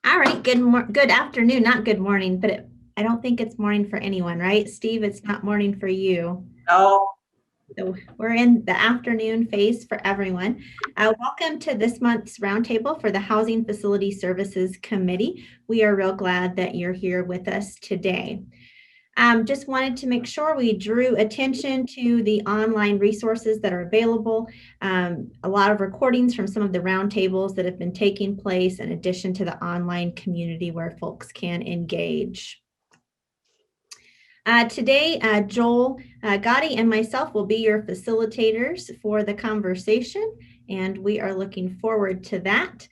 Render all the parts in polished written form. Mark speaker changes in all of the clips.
Speaker 1: All right, good afternoon, not good morning, but I don't think it's morning for anyone, right? Steve, it's not morning for you.
Speaker 2: No.
Speaker 1: So we're in the afternoon phase for everyone. Welcome to this month's roundtable for the Housing Facility Services Committee. We are real glad that you're here with us today. Just wanted to make sure we drew attention to the online resources that are available. A lot of recordings from some of the roundtables that have been taking place, in addition to the online community where folks can engage. Today, Joel Gotti and myself will be your facilitators for the conversation, and we are looking forward to that.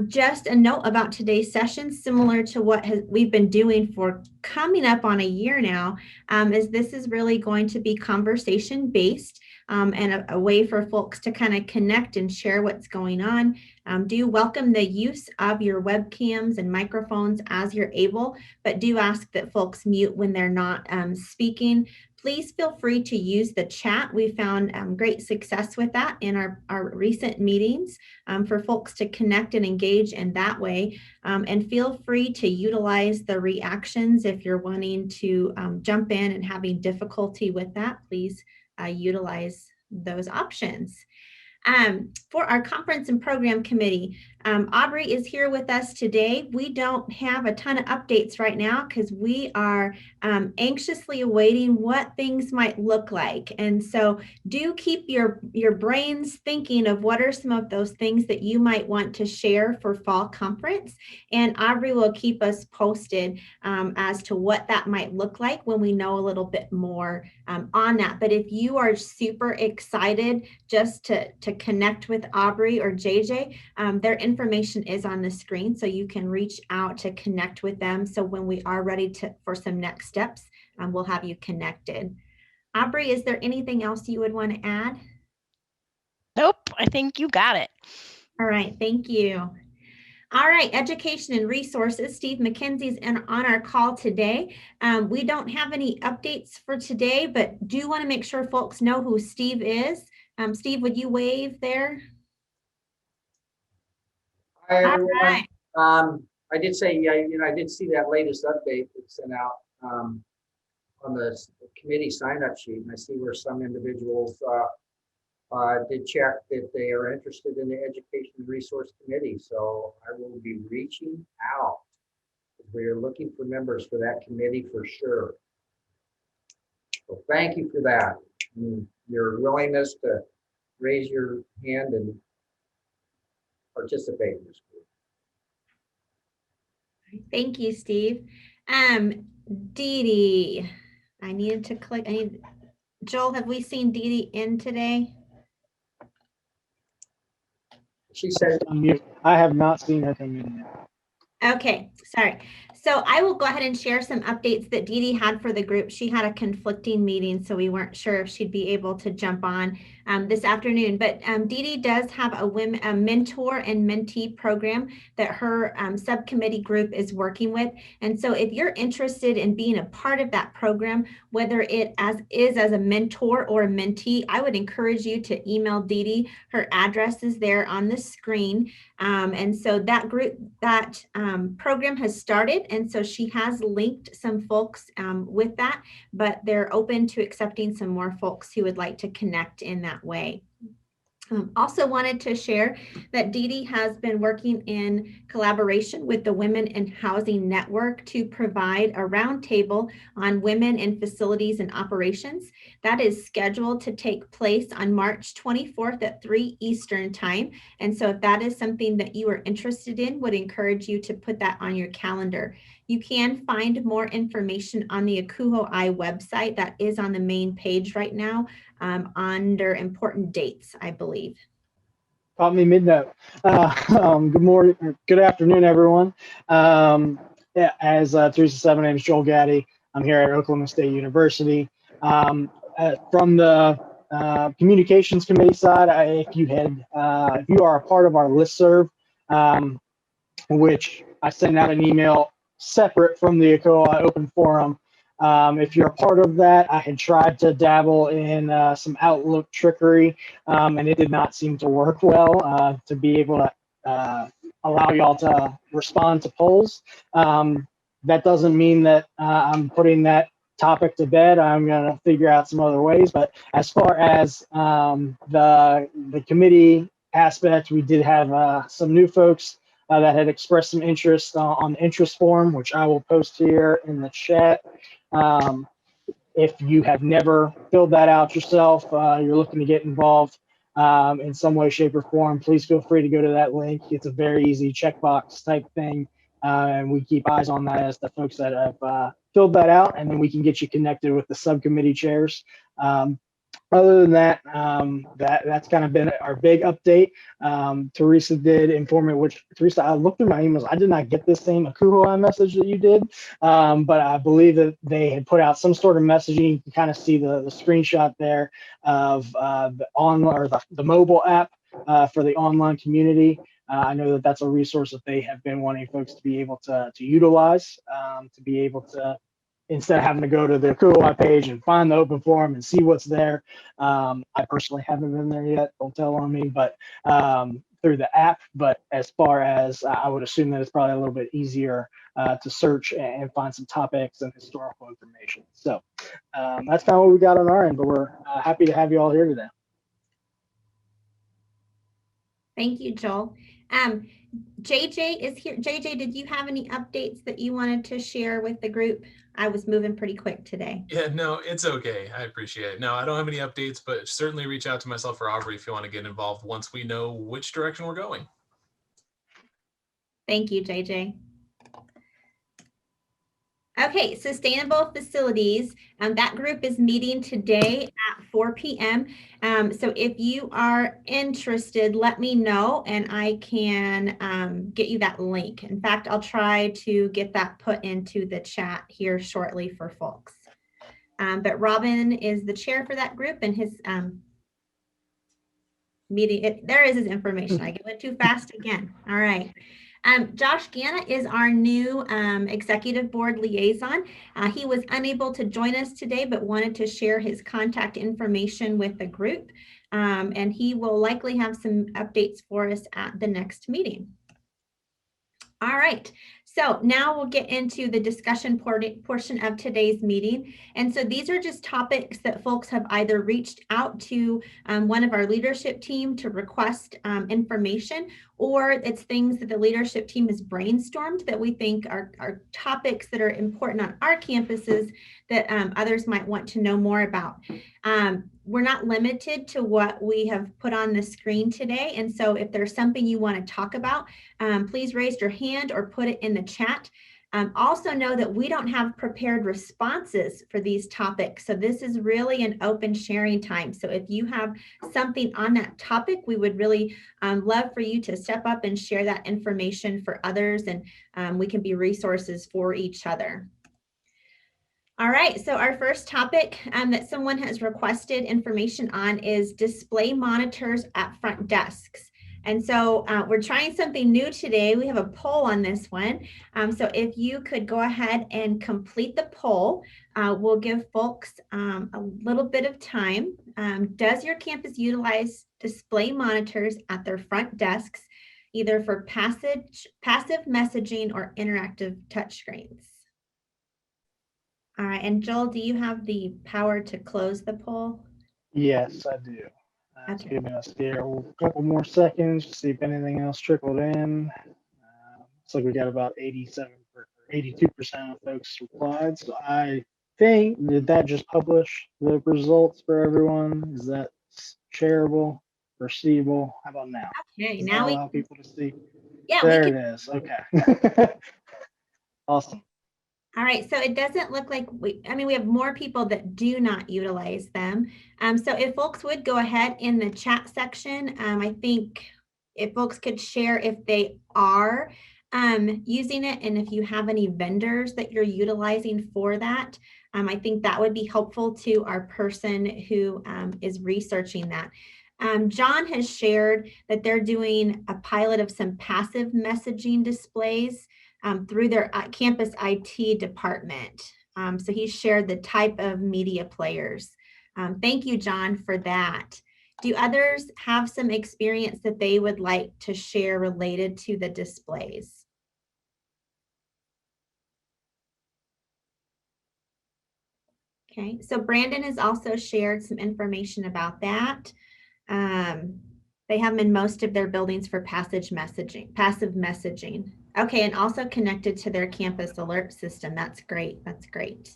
Speaker 1: Just a note about today's session, similar to what we've been doing for coming up on a year now, is this is really going to be conversation based and a way for folks to kind of connect and share what's going on. Do welcome the use of your webcams and microphones as you're able, but do ask that folks mute when they're not speaking. Please feel free to use the chat. We found great success with that in our recent meetings for folks to connect and engage in that way. And feel free to utilize the reactions if you're wanting to jump in and having difficulty with that. Please utilize those options. For our conference and program committee, Aubrey is here with us today. We don't have a ton of updates right now because we are anxiously awaiting what things might look like. And so do keep your brains thinking of what are some of those things that you might want to share for fall conference. And Aubrey will keep us posted as to what that might look like when we know a little bit more on that. But if you are super excited just to connect with Aubrey or JJ, their information is on the screen, so you can reach out to connect with them. So when we are ready for some next steps, we'll have you connected. Aubrey, is there anything else you would want to add?
Speaker 3: Nope, I think you got it.
Speaker 1: All right, thank you. All right, education and resources. Steve McKenzie's on our call today. We don't have any updates for today, but do want to make sure folks know who Steve is. Steve, would you wave there?
Speaker 2: Hi, everyone. Right. I did say, I did see that latest update that's sent out on the committee sign-up sheet, and I see where some individuals did check that they are interested in the Education Resource Committee. So I will be reaching out. We are looking for members for that committee for sure. So thank you for that. And your willingness to raise your hand and participate in this group.
Speaker 1: Thank you, Steve. Dee Dee, I needed to click. Joel, have we seen Dee Dee in today?
Speaker 2: She said,
Speaker 4: I have not seen her come in yet.
Speaker 1: Okay, sorry. So I will go ahead and share some updates that Dee Dee had for the group. She had a conflicting meeting, so we weren't sure if she'd be able to jump on this afternoon. But Dee Dee does have a mentor and mentee program that her subcommittee group is working with. And so if you're interested in being a part of that program, whether it is as a mentor or a mentee, I would encourage you to email Dee Dee. Her address is there on the screen. And so that group, that program has started. And so she has linked some folks with that, but they're open to accepting some more folks who would like to connect in that way. Also wanted to share that Dee Dee has been working in collaboration with the Women in Housing Network to provide a roundtable on women in facilities and operations. That is scheduled to take place on March 24th at 3 Eastern time. And so if that is something that you are interested in, would encourage you to put that on your calendar. You can find more information on the ACUHO-I website that is on the main page right now under important dates, I believe.
Speaker 4: Caught me mid-note. Good morning, good afternoon, everyone. As Teresa said, my name is Joel Gaddy. I'm here at Oklahoma State University. From the communications committee side, if you are a part of our listserv, which I send out an email separate from the ACOA Open Forum. If you're a part of that, I had tried to dabble in some Outlook trickery, and it did not seem to work well to be able to allow y'all to respond to polls. That doesn't mean that I'm putting that topic to bed. I'm going to figure out some other ways. But as far as the committee aspect, we did have some new folks that had expressed some interest on the interest form, which I will post here in the chat. If you have never filled that out yourself, you're looking to get involved in some way, shape, or form, please feel free to go to that link. It's a very easy checkbox type thing. And we keep eyes on that as the folks that have filled that out, and then we can get you connected with the subcommittee chairs. Other than that, that's kind of been our big update. Teresa did inform me, which Teresa, I looked through my emails. I did not get this same Akuhoi message that you did, but I believe that they had put out some sort of messaging. You can kind of see the screenshot there of the mobile app for the online community. I know that that's a resource that they have been wanting folks to be able to utilize, to be able to, instead of having to go to the Akuhoi page and find the open forum and see what's there. I personally haven't been there yet, don't tell on me, but through the app. But as far as I would assume that it's probably a little bit easier to search and find some topics and historical information. So that's kind of what we got on our end, but we're happy to have you all here today.
Speaker 1: Thank you, Joel. JJ is here. JJ, did you have any updates that you wanted to share with the group? I was moving pretty quick today.
Speaker 5: Yeah, no, it's okay. I appreciate it. No, I don't have any updates, but certainly reach out to myself or Aubrey if you want to get involved once we know which direction we're going.
Speaker 1: Thank you, JJ. Okay, sustainable facilities. That group is meeting today at 4 p.m. So if you are interested, let me know and I can get you that link. In fact, I'll try to get that put into the chat here shortly for folks. But Robin is the chair for that group, and his meeting, there is his information. I went too fast again. All right. Josh Gana is our new executive board liaison. He was unable to join us today, but wanted to share his contact information with the group. And he will likely have some updates for us at the next meeting. All right, so now we'll get into the discussion portion of today's meeting. And so these are just topics that folks have either reached out to one of our leadership team to request information, or it's things that the leadership team has brainstormed that we think are topics that are important on our campuses that others might want to know more about. We're not limited to what we have put on the screen today. And so if there's something you want to talk about, please raise your hand or put it in the chat. Also know that we don't have prepared responses for these topics. So this is really an open sharing time. So if you have something on that topic, we would really love for you to step up and share that information for others, and we can be resources for each other. All right, so our first topic that someone has requested information on is display monitors at front desks. And so we're trying something new today. We have a poll on this one. So if you could go ahead and complete the poll, we'll give folks a little bit of time. Does your campus utilize display monitors at their front desks, either for passive messaging or interactive touchscreens? All right, and Joel, do you have the power to close the poll?
Speaker 4: Yes, I do.
Speaker 1: Okay.
Speaker 4: Give us here a couple more seconds to see if anything else trickled in. Looks like we got about 82% of folks replied. So I think, did that just publish the results for everyone? Is that shareable, perceivable? How about now?
Speaker 1: Okay,
Speaker 4: Does
Speaker 1: now
Speaker 4: that
Speaker 1: we
Speaker 4: allow people to see?
Speaker 1: yeah,
Speaker 4: There
Speaker 1: we
Speaker 4: it
Speaker 1: can.
Speaker 4: is. Okay. Awesome.
Speaker 1: All right, so it doesn't look like we have more people that do not utilize them. So if folks would go ahead in the chat section, I think if folks could share if they are using it, and if you have any vendors that you're utilizing for that, I think that would be helpful to our person who is researching that. John has shared that they're doing a pilot of some passive messaging displays through their campus IT department. So he shared the type of media players. Thank you, John, for that. Do others have some experience that they would like to share related to the displays? Okay, so Brandon has also shared some information about that. They have them in most of their buildings for passive messaging. Okay, and also connected to their campus alert system. That's great. That's great.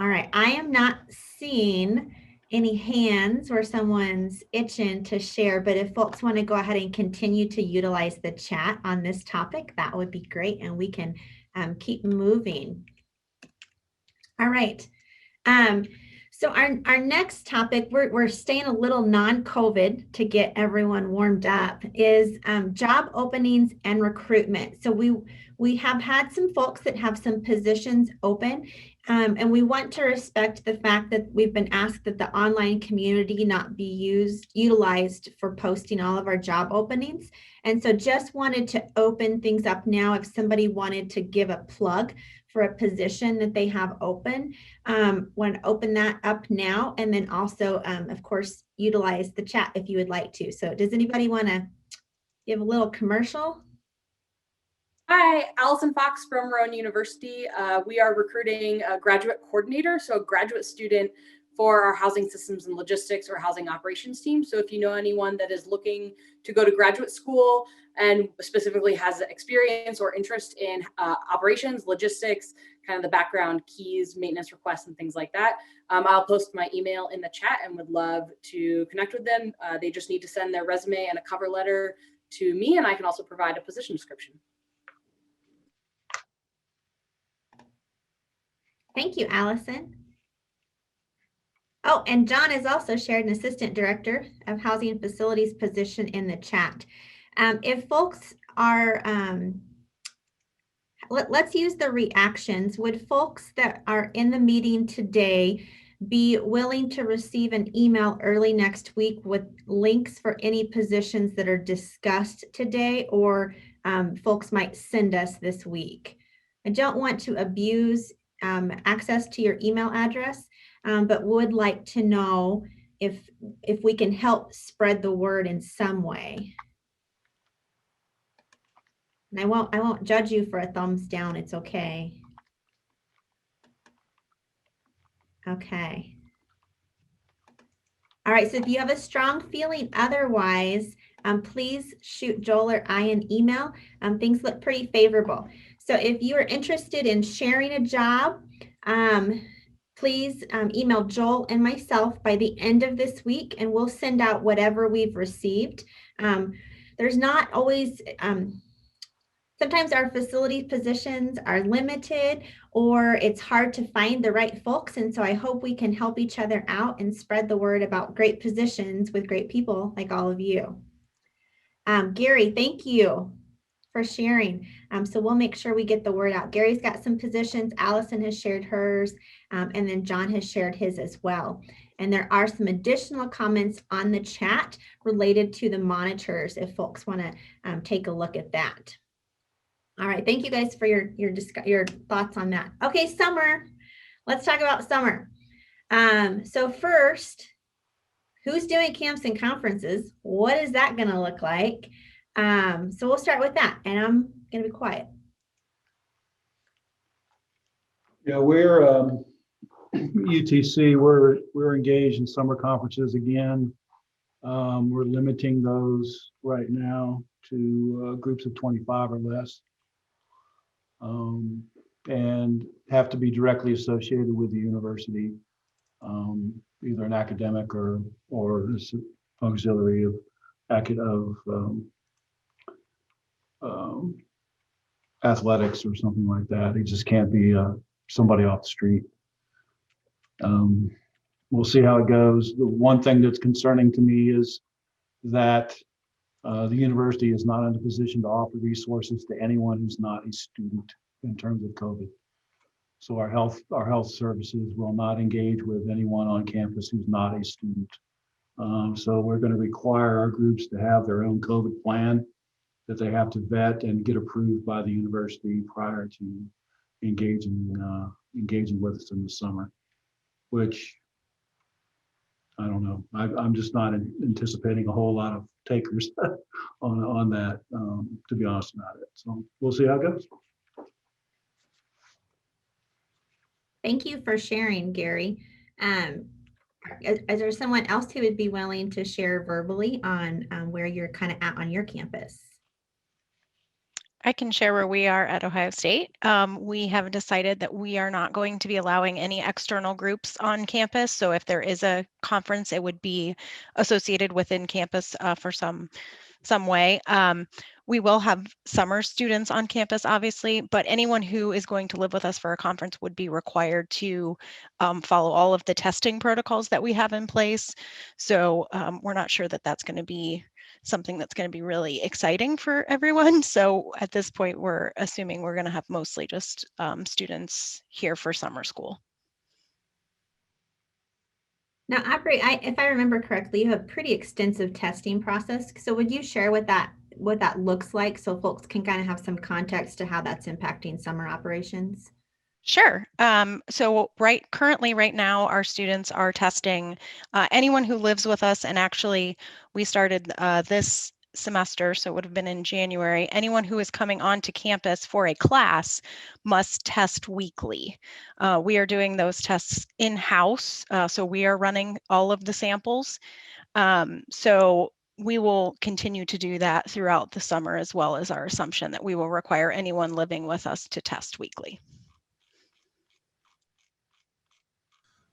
Speaker 1: All right, I am not seeing any hands where someone's itching to share, but if folks want to go ahead and continue to utilize the chat on this topic, that would be great, and we can keep moving. All right. So our next topic, we're staying a little non-COVID to get everyone warmed up, is job openings and recruitment. So we have had some folks that have some positions open, and we want to respect the fact that we've been asked that the online community not be utilized for posting all of our job openings. And so just wanted to open things up now. If somebody wanted to give a plug for a position that they have open, want to open that up now, and then also, of course, utilize the chat if you would like to. So does anybody want to give a little commercial?
Speaker 6: Hi, Allison Fox from Rowan University. We are recruiting a graduate coordinator, so a graduate student for our housing systems and logistics or housing operations team. So if you know anyone that is looking to go to graduate school and specifically has experience or interest in operations, logistics, kind of the background, keys, maintenance requests, and things like that, I'll post my email in the chat and would love to connect with them. They just need to send their resume and a cover letter to me, and I can also provide a position description.
Speaker 1: Thank you, Allison. Oh, and John has also shared an assistant director of housing and facilities position in the chat. If folks are, let's use the reactions. Would folks that are in the meeting today be willing to receive an email early next week with links for any positions that are discussed today, or folks might send us this week? I don't want to abuse access to your email address, but would like to know if we can help spread the word in some way. And I won't judge you for a thumbs down. It's okay. Okay. All right, so if you have a strong feeling otherwise, please shoot Joel or I an email. Things look pretty favorable. So if you are interested in sharing a job, please email Joel and myself by the end of this week, and we'll send out whatever we've received. There's not always, sometimes our facility positions are limited, or it's hard to find the right folks. And so I hope we can help each other out and spread the word about great positions with great people like all of you. Gary, thank you for sharing. So we'll make sure we get the word out. Gary's got some positions. Allison has shared hers, and then John has shared his as well. And there are some additional comments on the chat related to the monitors if folks want to take a look at that. All right, thank you guys for your thoughts on that. Okay, summer. Let's talk about summer. So first, who's doing camps and conferences? What is that going to look like? So we'll start with that, and I'm going to be quiet.
Speaker 7: Yeah, we're UTC. We're engaged in summer conferences again. We're limiting those right now to groups of 25 or less, and have to be directly associated with the university, either an academic or auxiliary of athletics or something like that. It just can't be somebody off the street. We'll see how it goes. The one thing that's concerning to me is that the university is not in a position to offer resources to anyone who's not a student in terms of COVID. So our health services will not engage with anyone on campus who's not a student. So we're going to require our groups to have their own COVID plan that they have to vet and get approved by the university prior to engaging with us in the summer, which I don't know. I'm just not anticipating a whole lot of takers on that, to be honest about it. So we'll see how it goes.
Speaker 1: Thank you for sharing, Gary. Is there someone else who would be willing to share verbally on where you're kind of at on your campus?
Speaker 3: I can share where we are at Ohio State. We have decided that we are not going to be allowing any external groups on campus. So if there is a conference, it would be associated within campus for some way. We will have summer students on campus, obviously, but anyone who is going to live with us for a conference would be required to follow all of the testing protocols that we have in place. So we're not sure that that's going to be something that's going to be really exciting for everyone. So at this point, we're assuming we're going to have mostly just students here for summer school.
Speaker 1: Now, Aubrey, if I remember correctly, you have a pretty extensive testing process. So would you share what that looks like so folks can kind of have some context to how that's impacting summer operations?
Speaker 3: Sure. So currently right now, our students are testing anyone who lives with us. And actually, we started this semester, so it would have been in January. Anyone who is coming onto campus for a class must test weekly. We are doing those tests in-house. So we are running all of the samples. So we will continue to do that throughout the summer, as well as our assumption that we will require anyone living with us to test weekly.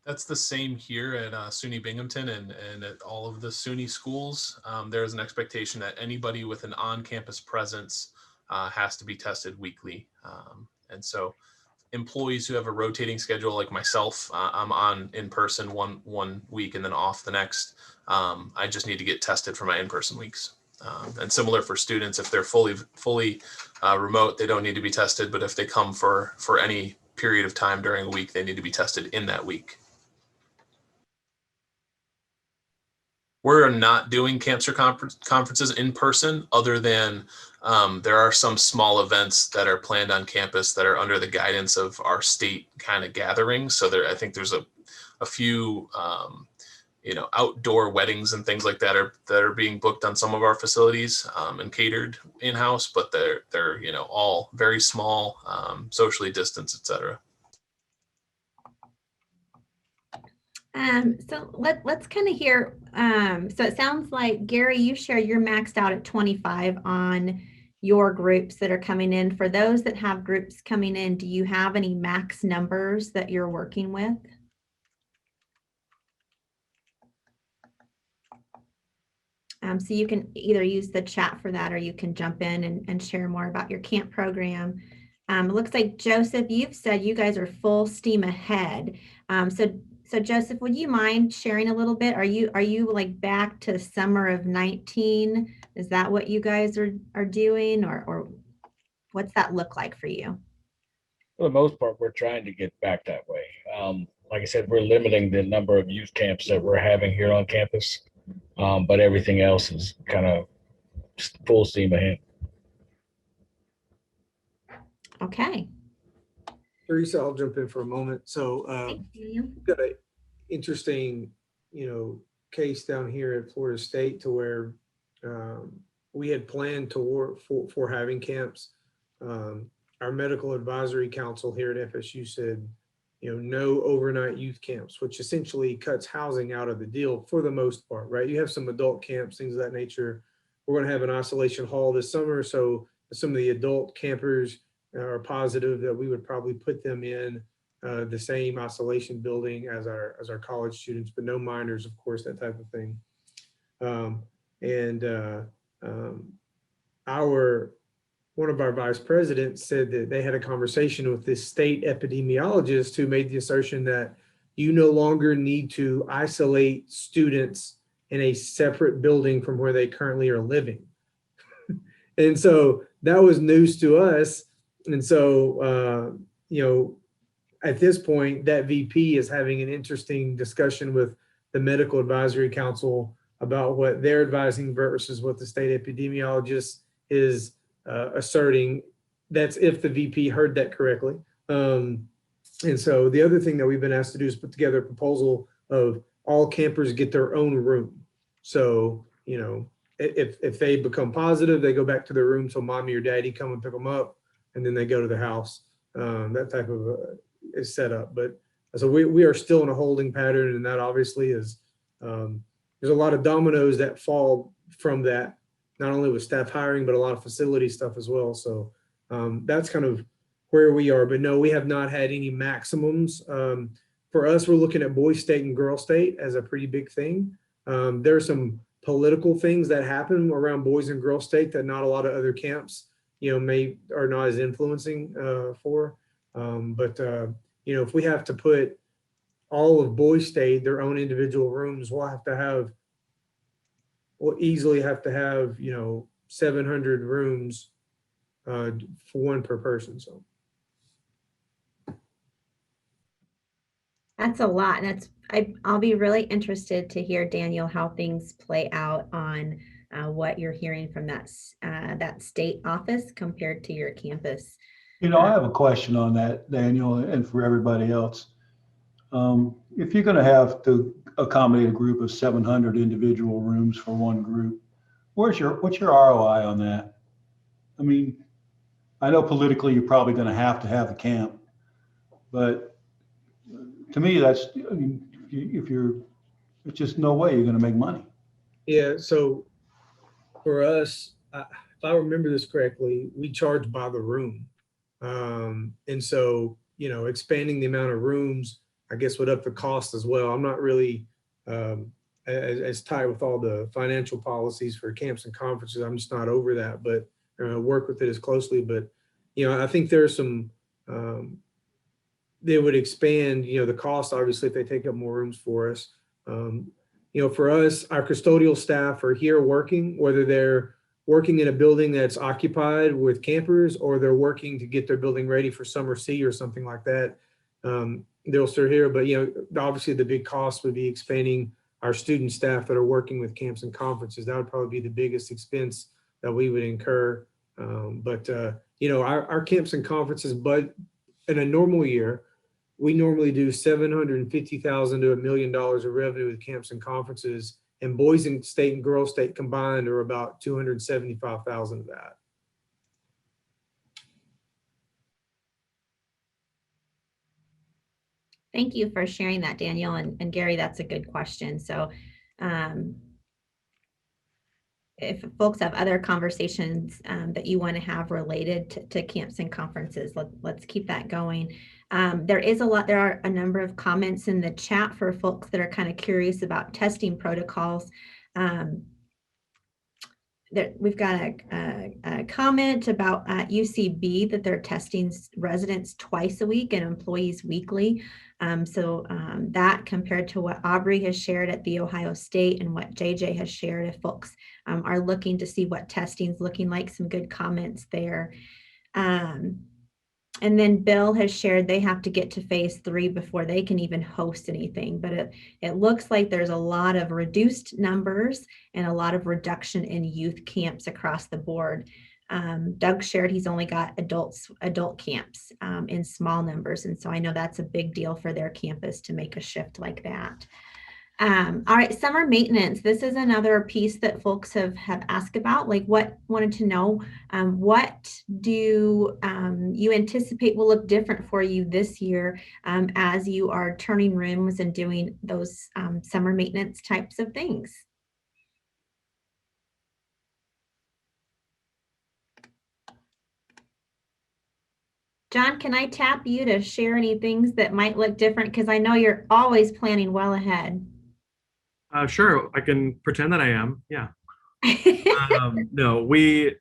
Speaker 5: That's the same here at SUNY Binghamton and at all of the SUNY schools. There is an expectation that anybody with an on-campus presence has to be tested weekly. And so employees who have a rotating schedule like myself, I'm on in person one week and then off the next. I just need to get tested for my in-person weeks. And similar for students, if they're fully remote, they don't need to be tested. But if they come for any period of time during a week, they need to be tested in that week. We're not doing cancer conferences in person, other than there are some small events that are planned on campus that are under the guidance of our state kind of gatherings. So I think there's a few outdoor weddings and things like that are being booked on some of our facilities and catered in-house, but they're all very small, socially distanced, et cetera.
Speaker 1: So let's kind of hear, so it sounds like, Gary, you share you're maxed out at 25 on your groups that are coming in. For those that have groups coming in, do you have any max numbers that you're working with? So you can either use the chat for that, or you can jump in and share more about your camp program. It looks like, Joseph, you've said you guys are full steam ahead. So Joseph, would you mind sharing a little bit? Are you like back to summer of 19? Is that what you guys are doing, or what's that look like for you?
Speaker 8: For the most part, we're trying to get back that way. Like I said, we're limiting the number of youth camps that we're having here on campus, but everything else is kind of full steam ahead.
Speaker 1: Okay.
Speaker 9: Teresa, I'll jump in for a moment. So we've got an interesting, case down here at Florida State to where we had planned to work for having camps. Our medical advisory council here at FSU said, no overnight youth camps, which essentially cuts housing out of the deal for the most part, right? You have some adult camps, things of that nature. We're going to have an isolation hall this summer. So some of the adult campers are positive that we would probably put them in the same isolation building as our college students, but no minors, of course, that type of thing. One of our vice presidents said that they had a conversation with this state epidemiologist who made the assertion that you no longer need to isolate students in a separate building from where they currently are living. And so that was news to us. And so, at this point, that VP is having an interesting discussion with the medical advisory council about what they're advising versus what the state epidemiologist is asserting. That's if the VP heard that correctly. And so the other thing that we've been asked to do is put together a proposal of all campers get their own room. So, if they become positive, they go back to their room. So mommy or daddy come and pick them up, and then they go to the house. That type of is set up. But so we are still in a holding pattern, and that obviously is there's a lot of dominoes that fall from that, not only with staff hiring, but a lot of facility stuff as well. So that's kind of where we are. But no, we have not had any maximums. For us, we're looking at boys state and girl state as a pretty big thing. There are some political things that happen around boys and girl state that not a lot of other camps, are not as influencing for. If we have to put all of boys state their own individual rooms, we'll easily have to have 700 rooms for one per person. So
Speaker 1: that's a lot. I'll be really interested to hear, Daniel, how things play out on what you're hearing from that state office compared to your campus.
Speaker 7: I have a question on that, Daniel, and for everybody else. If you're going to have to accommodate a group of 700 individual rooms for one group, what's your ROI on that? I mean, I know politically you're probably going to have a camp, but to me, it's just no way you're going to make money.
Speaker 9: yeah, so for us, if I remember this correctly, we charge by the room. And so, expanding the amount of rooms, I guess, would up the cost as well. I'm not really as tight with all the financial policies for camps and conferences. I'm just not over that, but work with it as closely. But, I think there's some, they would expand, the cost, obviously, if they take up more rooms for us. For us, our custodial staff are here working, whether they're working in a building that's occupied with campers or they're working to get their building ready for summer C or something like that. They'll still here, but obviously the big cost would be expanding our student staff that are working with camps and conferences. That would probably be the biggest expense that we would incur. Our camps and conferences, but in a normal year, we normally do $750,000 to $1 million of revenue with camps and conferences, and boys and state and girls state combined are about 275,000 of that.
Speaker 1: Thank you for sharing that, Daniel. And Gary, that's a good question. So if folks have other conversations that you want to have related to camps and conferences, let's keep that going. There are a number of comments in the chat for folks that are kind of curious about testing protocols. We've got a comment about UCB that they're testing residents twice a week and employees weekly. That compared to what Aubrey has shared at The Ohio State and what JJ has shared, if folks are looking to see what testing's looking like, some good comments there. And then Bill has shared they have to get to phase 3 before they can even host anything. But it looks like there's a lot of reduced numbers and a lot of reduction in youth camps across the board. Doug shared he's only got adult camps in small numbers. And so I know that's a big deal for their campus to make a shift like that. All right, summer maintenance. This is another piece that folks have asked about, wanted to know, what do you anticipate will look different for you this year as you are turning rooms and doing those summer maintenance types of things? John, can I tap you to share any things that might look different? Because I know you're always planning well ahead.
Speaker 10: Sure, I can pretend that I am. Yeah. No, we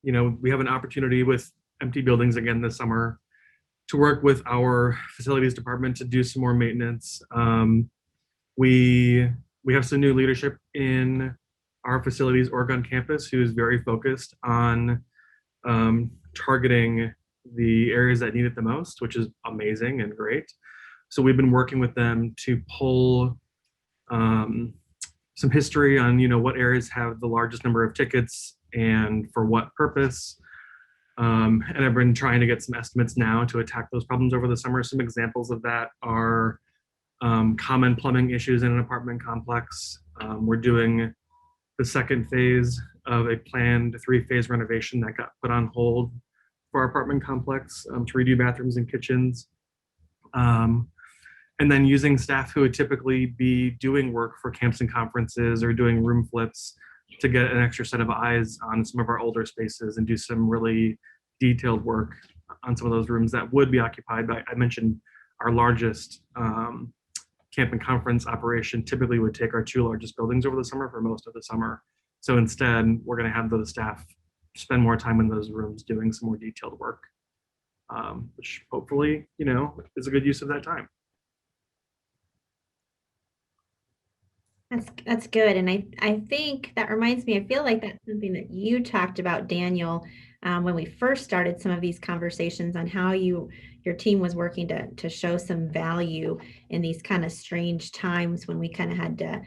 Speaker 10: have an opportunity with empty buildings again this summer to work with our facilities department to do some more maintenance. We have some new leadership in our facilities Oregon campus who is very focused on targeting the areas that need it the most, which is amazing and great. So we've been working with them to pull some history on what areas have the largest number of tickets and for what purpose. And I've been trying to get some estimates now to attack those problems over the summer. Some examples of that are common plumbing issues in an apartment complex. We're doing the second phase of a planned 3-phase renovation that got put on hold for our apartment complex to redo bathrooms and kitchens. And then using staff who would typically be doing work for camps and conferences or doing room flips to get an extra set of eyes on some of our older spaces and do some really detailed work on some of those rooms that would be occupied by, I mentioned our largest camp and conference operation typically would take our 2 largest buildings over the summer for most of the summer. So instead, we're going to have those staff spend more time in those rooms doing some more detailed work, which hopefully, is a good use of that time.
Speaker 1: That's good. And I think that reminds me, I feel like that's something that you talked about, Daniel, when we first started some of these conversations on how your team was working to show some value in these kind of strange times when we kind of had to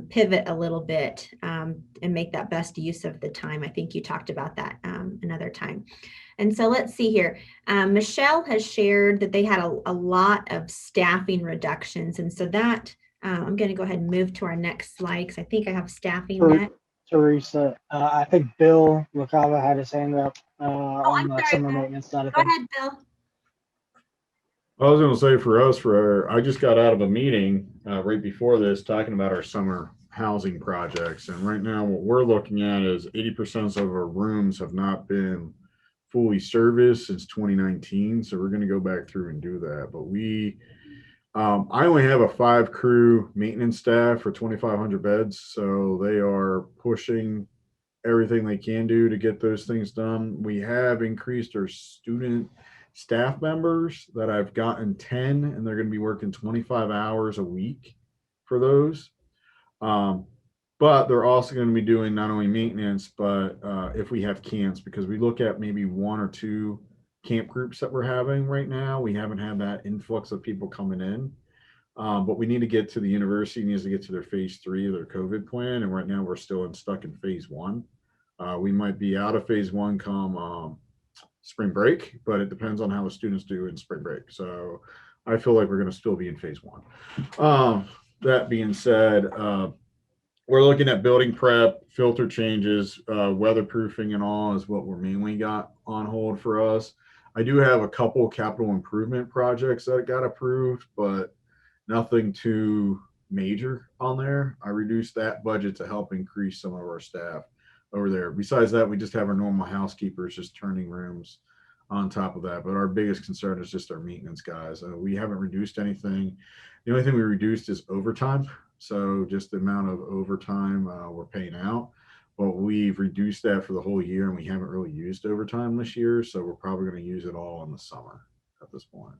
Speaker 1: pivot a little bit and make that best use of the time. I think you talked about that another time. And so let's see here. Michelle has shared that they had a lot of staffing reductions. And so that I'm going to go ahead and move to our next slide because I think I have staffing next.
Speaker 4: Teresa, I think Bill LaCava had his hand up on the summer maintenance side of things.
Speaker 1: Go ahead, Bill.
Speaker 11: I was going to say for us, I just got out of a meeting right before this talking about our summer housing projects. And right now what we're looking at is 80% of our rooms have not been fully serviced since 2019. So we're going to go back through and do that. But I only have a 5-crew maintenance staff for 2,500 beds. So they are pushing everything they can do to get those things done. We have increased our student staff members that I've gotten 10, and they're going to be working 25 hours a week for those. But they're also going to be doing not only maintenance, but if we have camps, because we look at maybe 1 or 2 camp groups that we're having right now. We haven't had that influx of people coming in. But we need to get to the university needs to get to their phase 3 of their COVID plan. And right now we're still stuck in phase 1. We might be out of phase 1 come spring break, but it depends on how the students do in spring break. So I feel like we're going to still be in phase 1. That being said, we're looking at building prep, filter changes, weatherproofing and all is what we're mainly got on hold for us. I do have a couple capital improvement projects that got approved, but nothing too major on there. I reduced that budget to help increase some of our staff over there. Besides that, we just have our normal housekeepers just turning rooms on top of that. But our biggest concern is just our maintenance guys. We haven't reduced anything. The only thing we reduced is overtime. So just the amount of overtime we're paying out. But we've reduced that for the whole year, and we haven't really used overtime this year. So we're probably going to use it all in the summer at this point.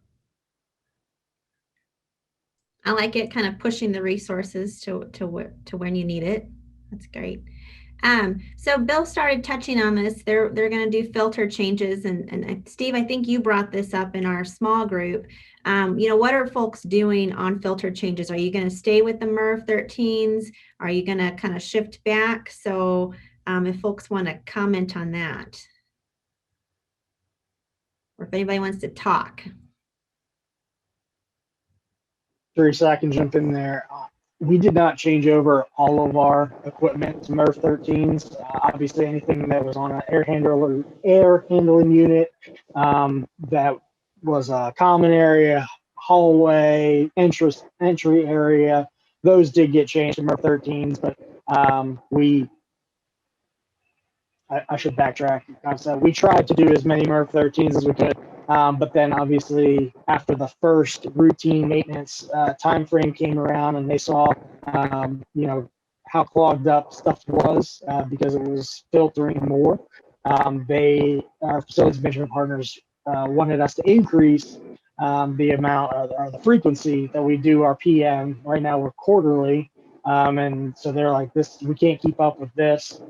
Speaker 1: I like it, kind of pushing the resources to when you need it. That's great. So Bill started touching on this. They're going to do filter changes, and Steve, I think you brought this up in our small group. What are folks doing on filter changes? Are you going to stay with the MERV 13s? Are you going to kind of shift back? So if folks want to comment on that, or if anybody wants to talk.
Speaker 4: Teresa, I can jump in there. We did not change over all of our equipment to MERV 13s. Obviously, anything that was on an air handling unit that was a common area, hallway, entry area, those did get changed to MERV 13s. But I should backtrack. We tried to do as many MERV 13s as we could. But then obviously after the first routine maintenance time frame came around and they saw, how clogged up stuff was because it was filtering more, our facilities management partners wanted us to increase the amount or the frequency that we do our PM. Right now we're quarterly. And so they're like, we can't keep up with this.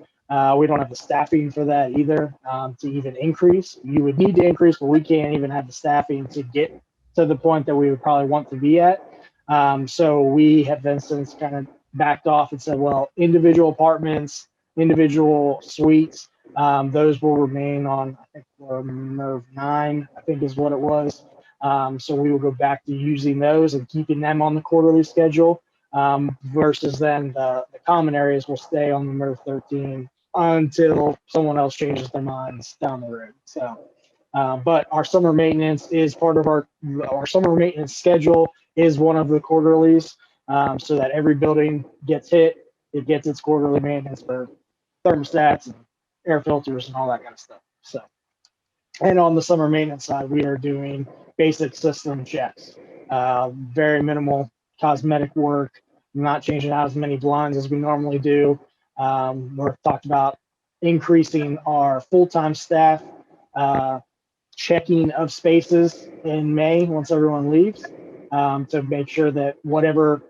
Speaker 4: We don't have the staffing for that either to even increase. You would need to increase, but we can't even have the staffing to get to the point that we would probably want to be at. So we have then since kind of backed off and said, well, individual apartments, individual suites, those will remain on, I think, MERV 9, I think is what it was. So we will go back to using those and keeping them on the quarterly schedule, versus then the common areas will stay on the MERV 13 until someone else changes their minds down the road. So, but our summer maintenance is part of our summer maintenance schedule is one of the quarterlies, so that every building gets hit. It gets its quarterly maintenance for thermostats and air filters and all that kind of stuff. So, and on the summer maintenance side, we are doing basic system checks, very minimal cosmetic work, not changing out as many blinds as we normally do. We're talked about increasing our full-time staff checking of spaces in May once everyone leaves, to make sure that whatever,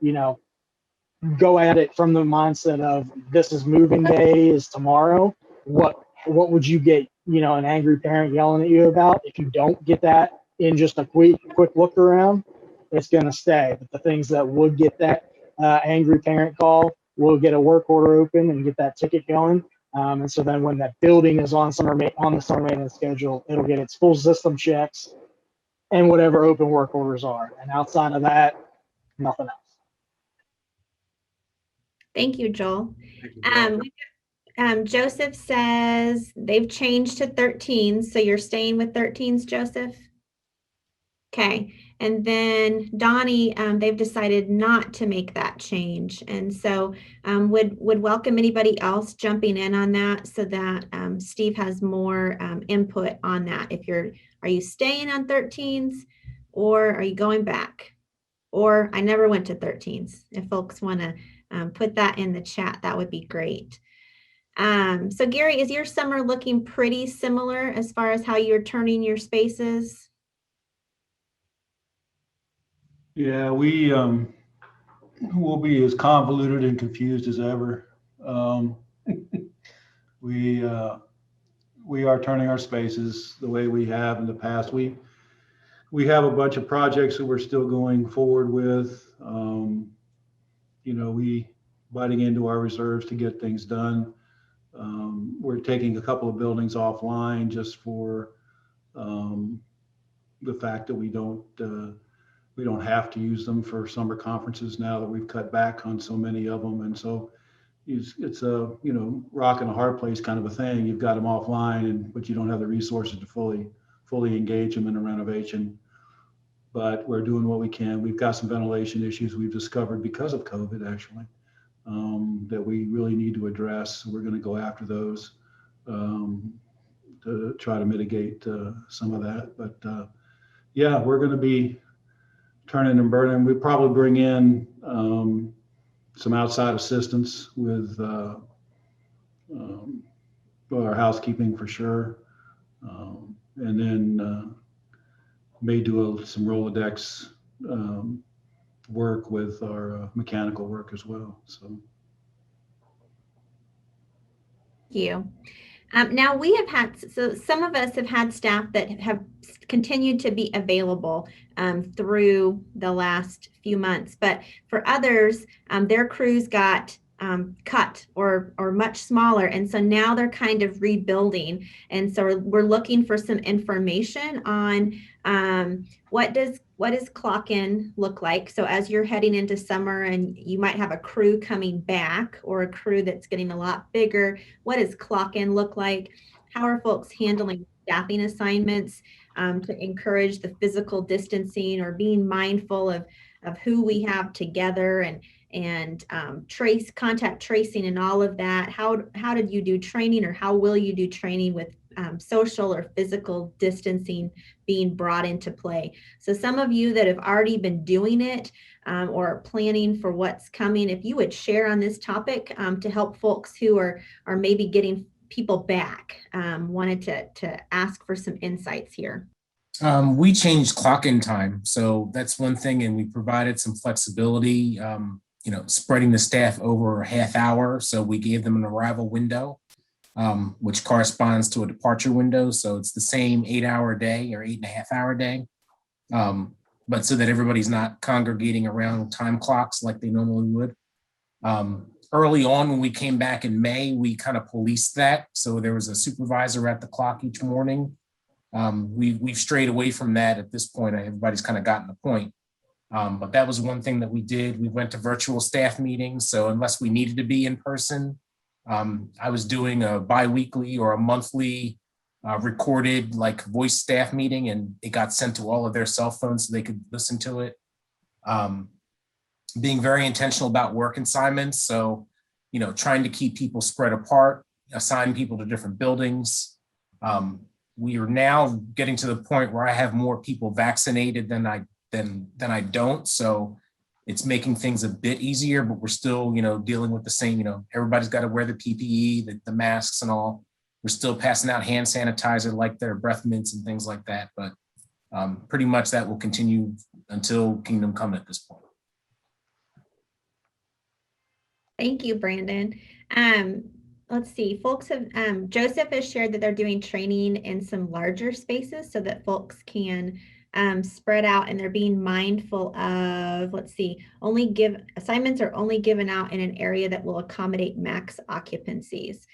Speaker 4: go at it from the mindset of this is moving day is tomorrow. What would you get, an angry parent yelling at you about? If you don't get that in just a quick look around, it's going to stay. But the things that would get that angry parent call will get a work order open and get that ticket going. And so then when that building is on the summer maintenance schedule, it'll get its full system checks and whatever open work orders are. And outside of that, nothing else.
Speaker 1: Thank you, Joel. Joseph says they've changed to 13, so you're staying with 13s, Joseph? Okay. And then Donnie, they've decided not to make that change. And so would welcome anybody else jumping in on that so that Steve has more input on that. Are you staying on 13s or are you going back? Or I never went to 13s. If folks want to put that in the chat, that would be great. So Gary, is your summer looking pretty similar as far as how you're turning your spaces?
Speaker 7: Yeah, we will be as convoluted and confused as ever. We are turning our spaces the way we have in the past. We have a bunch of projects that we're still going forward with. We biting into our reserves to get things done. We're taking a couple of buildings offline just for the fact that we don't have to use them for summer conferences now that we've cut back on so many of them. And so it's a, rock and a hard place kind of a thing. You've got them offline, but you don't have the resources to fully engage them in a renovation. But we're doing what we can. We've got some ventilation issues we've discovered because of COVID, actually, that we really need to address. We're going to go after those to try to mitigate some of that. But yeah, we're going to be turning and burning. We probably bring in some outside assistance with our housekeeping for sure, and then may do some Rolodex work with our mechanical work as well. So.
Speaker 1: Thank you. Now we have so some of us have had staff that have continued to be available through the last few months, but for others, their crews got cut or much smaller, and so now they're kind of rebuilding. And so we're looking for some information on what does clock in look like. So as you're heading into summer and you might have a crew coming back or a crew that's getting a lot bigger, what does clock in look like? How are folks handling staffing assignments to encourage the physical distancing or being mindful of who we have together and contact tracing and all of that? How did you do training, or how will you do training with social or physical distancing being brought into play? So some of you that have already been doing it or planning for what's coming, if you would share on this topic to help folks who are maybe getting people back, wanted to ask for some insights here.
Speaker 12: We changed clock-in time, so that's one thing, and we provided some flexibility, spreading the staff over a half hour. So we gave them an arrival window, which corresponds to a departure window. So it's the same 8-hour day or 8.5-hour day, but so that everybody's not congregating around time clocks like they normally would. Early on, when we came back in May, we kind of policed that. So there was a supervisor at the clock each morning We've strayed away from that at this point. Everybody's kind of gotten the point. But that was one thing that we did. We went to virtual staff meetings. So unless we needed to be in person, I was doing a bi-weekly or a monthly recorded like voice staff meeting, and it got sent to all of their cell phones so they could listen to it. Being very intentional about work assignments. So, you know, trying to keep people spread apart, assign people to different buildings. We are now getting to the point where I have more people vaccinated than I don't. So it's making things a bit easier, but we're still, you know, dealing with the same, you know, everybody's got to wear the PPE, the masks and all. We're still passing out hand sanitizer like their breath mints and things like that. But pretty much that will continue until Kingdom Come at this point.
Speaker 1: Thank you, Brandon. Let's see, folks have, Joseph has shared that they're doing training in some larger spaces so that folks can spread out, and they're being mindful of, let's see, assignments are only given out in an area that will accommodate max occupancies.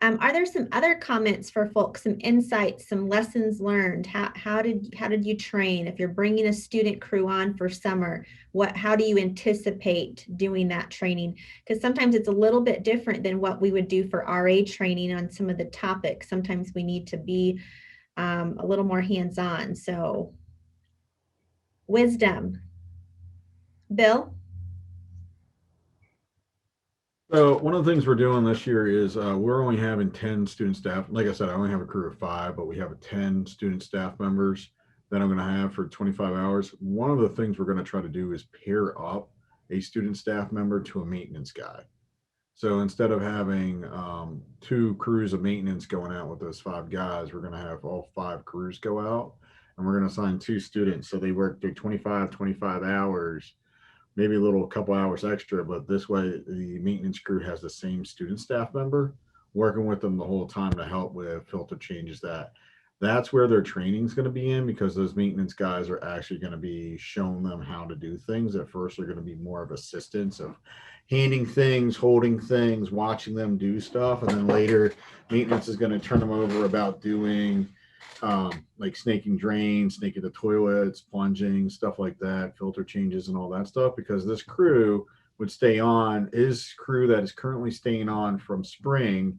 Speaker 1: Are there some other comments for folks, some insights, some lessons learned? How did you train? If you're bringing a student crew on for summer, how do you anticipate doing that training? Because sometimes it's a little bit different than what we would do for RA training on some of the topics. Sometimes we need to be a little more hands-on. So wisdom. Bill?
Speaker 11: So one of the things we're doing this year is we're only having 10 student staff. Like I said, I only have a crew of 5, but we have 10 student staff members that I'm going to have for 25 hours. One of the things we're going to try to do is pair up a student staff member to a maintenance guy. So instead of having 2 crews of maintenance going out with those 5 guys, we're going to have all 5 crews go out, and we're going to assign 2 students. So they work through 25 hours, maybe a little couple hours extra, but this way the maintenance crew has the same student staff member working with them the whole time to help with filter changes. That's where their training is going to be in, because those maintenance guys are actually going to be showing them how to do things. At first, they're going to be more of assistants of handing things, holding things, watching them do stuff. And then later maintenance is going to turn them over about doing like snaking drains, snaking the toilets, plunging, stuff like that, filter changes and all that stuff, because this crew would stay on, is crew that is currently staying on from spring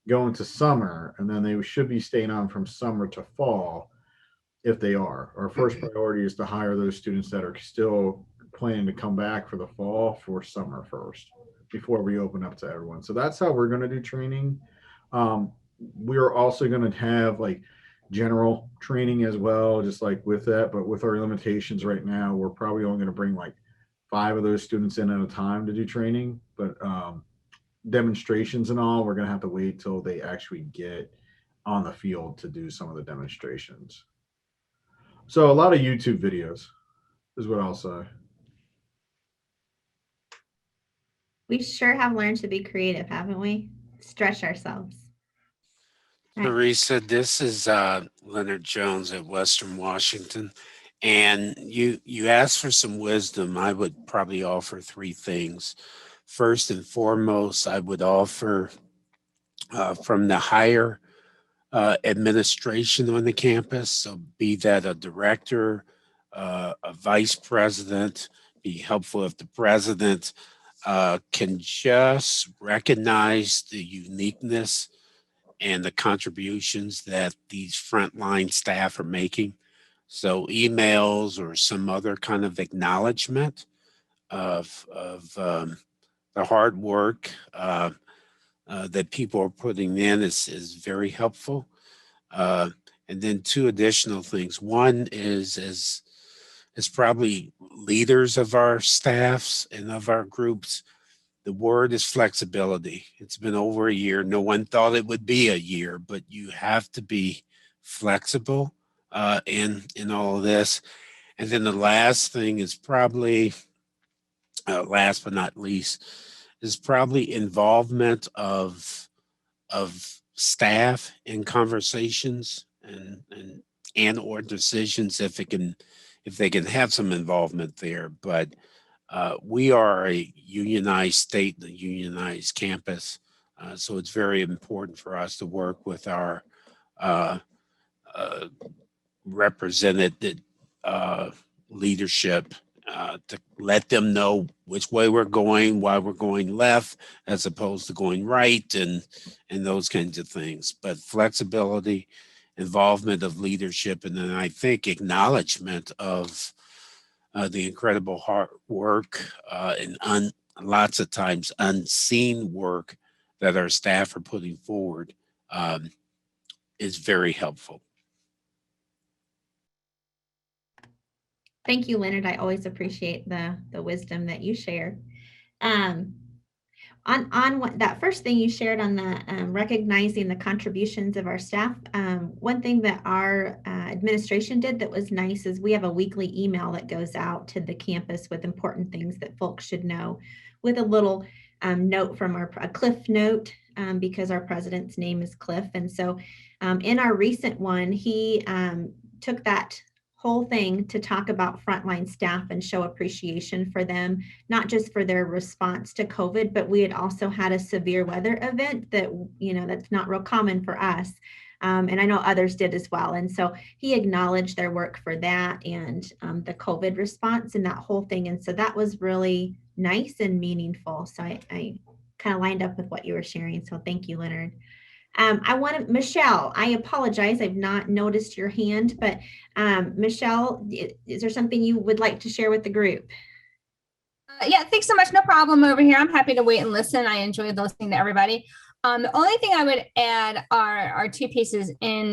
Speaker 11: going to summer, and then they should be staying on from summer to fall if they are. Our first priority is to hire those students that are still planning to come back for the fall for summer first before we open up to everyone. So that's how we're going to do training. We're also going to have like general training as well, just like with that, but with our limitations right now, we're probably only going to bring like 5 of those students in at a time to do training. But demonstrations and all, we're going to have to wait till they actually get on the field to do some of the demonstrations. So a lot of YouTube videos is what I'll say.
Speaker 1: We sure have learned to be creative, haven't we? Stretch ourselves.
Speaker 13: Teresa, this is Leonard Jones at Western Washington. And you asked for some wisdom. I would probably offer 3 things. First and foremost, I would offer from the higher administration on the campus, so be that a director, a vice president, be helpful if the president can just recognize the uniqueness and the contributions that these frontline staff are making. So emails or some other kind of acknowledgement of the hard work that people are putting in is very helpful. And then 2 additional things. One is probably leaders of our staffs and of our groups. The word is flexibility. It's been over a year. No one thought it would be a year, but you have to be flexible in all of this. And then the last thing is probably, last but not least, is probably involvement of staff in conversations and or decisions if they can have some involvement there. But we are a unionized state and a unionized campus, so it's very important for us to work with our represented leadership to let them know which way we're going, why we're going left as opposed to going right, and those kinds of things. But flexibility, involvement of leadership, and then I think acknowledgement of the incredible hard work and lots of times unseen work that our staff are putting forward is very helpful.
Speaker 1: Thank you, Leonard. I always appreciate the wisdom that you share. On what that first thing you shared on the recognizing the contributions of our staff, one thing that our administration did that was nice is we have a weekly email that goes out to the campus with important things that folks should know, with a little note from a Cliff note, because our president's name is Cliff. And so in our recent one, he took that whole thing to talk about frontline staff and show appreciation for them, not just for their response to COVID, but we had also had a severe weather event that, you know, that's not real common for us. And I know others did as well. And so he acknowledged their work for that and the COVID response and that whole thing. And so that was really nice and meaningful. So I kind of lined up with what you were sharing. So thank you, Leonard. Michelle, I apologize. I've not noticed your hand, but Michelle, is there something you would like to share with the group?
Speaker 14: Yeah, thanks so much. No problem over here. I'm happy to wait and listen. I enjoyed listening to everybody. The only thing I would add are two pieces in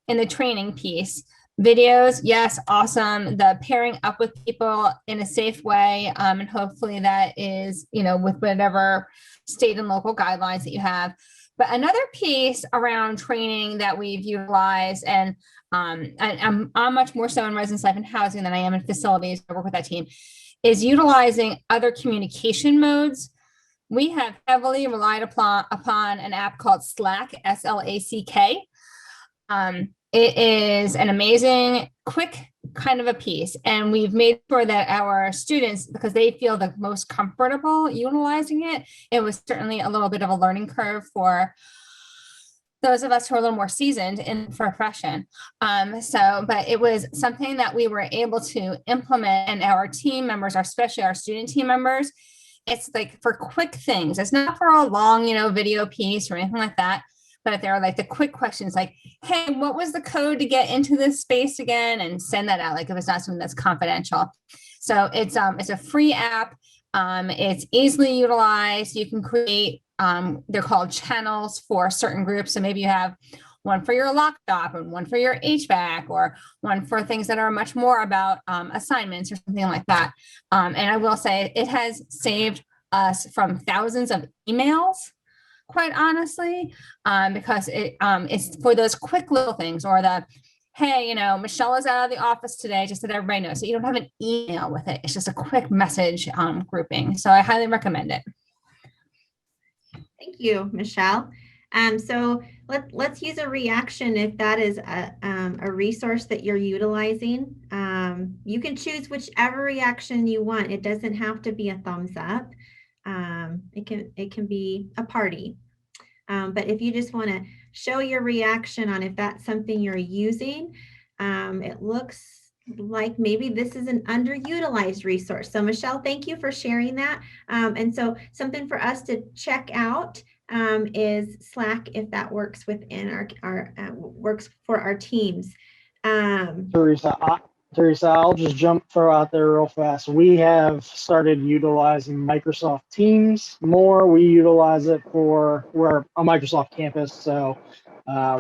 Speaker 14: the training piece. Videos, yes, awesome. The pairing up with people in a safe way, and hopefully that is, you know, with whatever state and local guidelines that you have. But another piece around training that we've utilized, and I'm much more so in residence life and housing than I am in facilities. I work with that team, is utilizing other communication modes. We have heavily relied upon an app called Slack, S-L-A-C-K. It is an amazing, quick kind of a piece. And we've made sure that our students, because they feel the most comfortable utilizing it, it was certainly a little bit of a learning curve for those of us who are a little more seasoned in the profession. But it was something that we were able to implement, and our team members, especially our student team members, it's like for quick things. It's not for a long, you know, video piece or anything like that. But if there are like the quick questions like, hey, what was the code to get into this space again? And send that out, like if it's not something that's confidential. So it's a free app. It's easily utilized. You can create, they're called channels for certain groups. So maybe you have one for your lockdown and one for your HVAC, or one for things that are much more about assignments or something like that. And I will say it has saved us from thousands of emails, quite honestly, because it's for those quick little things, or the, hey, you know, Michelle is out of the office today, just so that everybody knows. So you don't have an email with it. It's just a quick message grouping. So I highly recommend it.
Speaker 1: Thank you, Michelle. So let's use a reaction if that is a resource that you're utilizing. You can choose whichever reaction you want. It doesn't have to be a thumbs up. It can be a party. But if you just want to show your reaction on if that's something you're using, it looks like maybe this is an underutilized resource. So Michelle, thank you for sharing that. And so something for us to check out is Slack, if that works within our works for our teams.
Speaker 4: Teresa, I'll just throw out there real fast. We have started utilizing Microsoft Teams more. We utilize it we're a Microsoft campus, so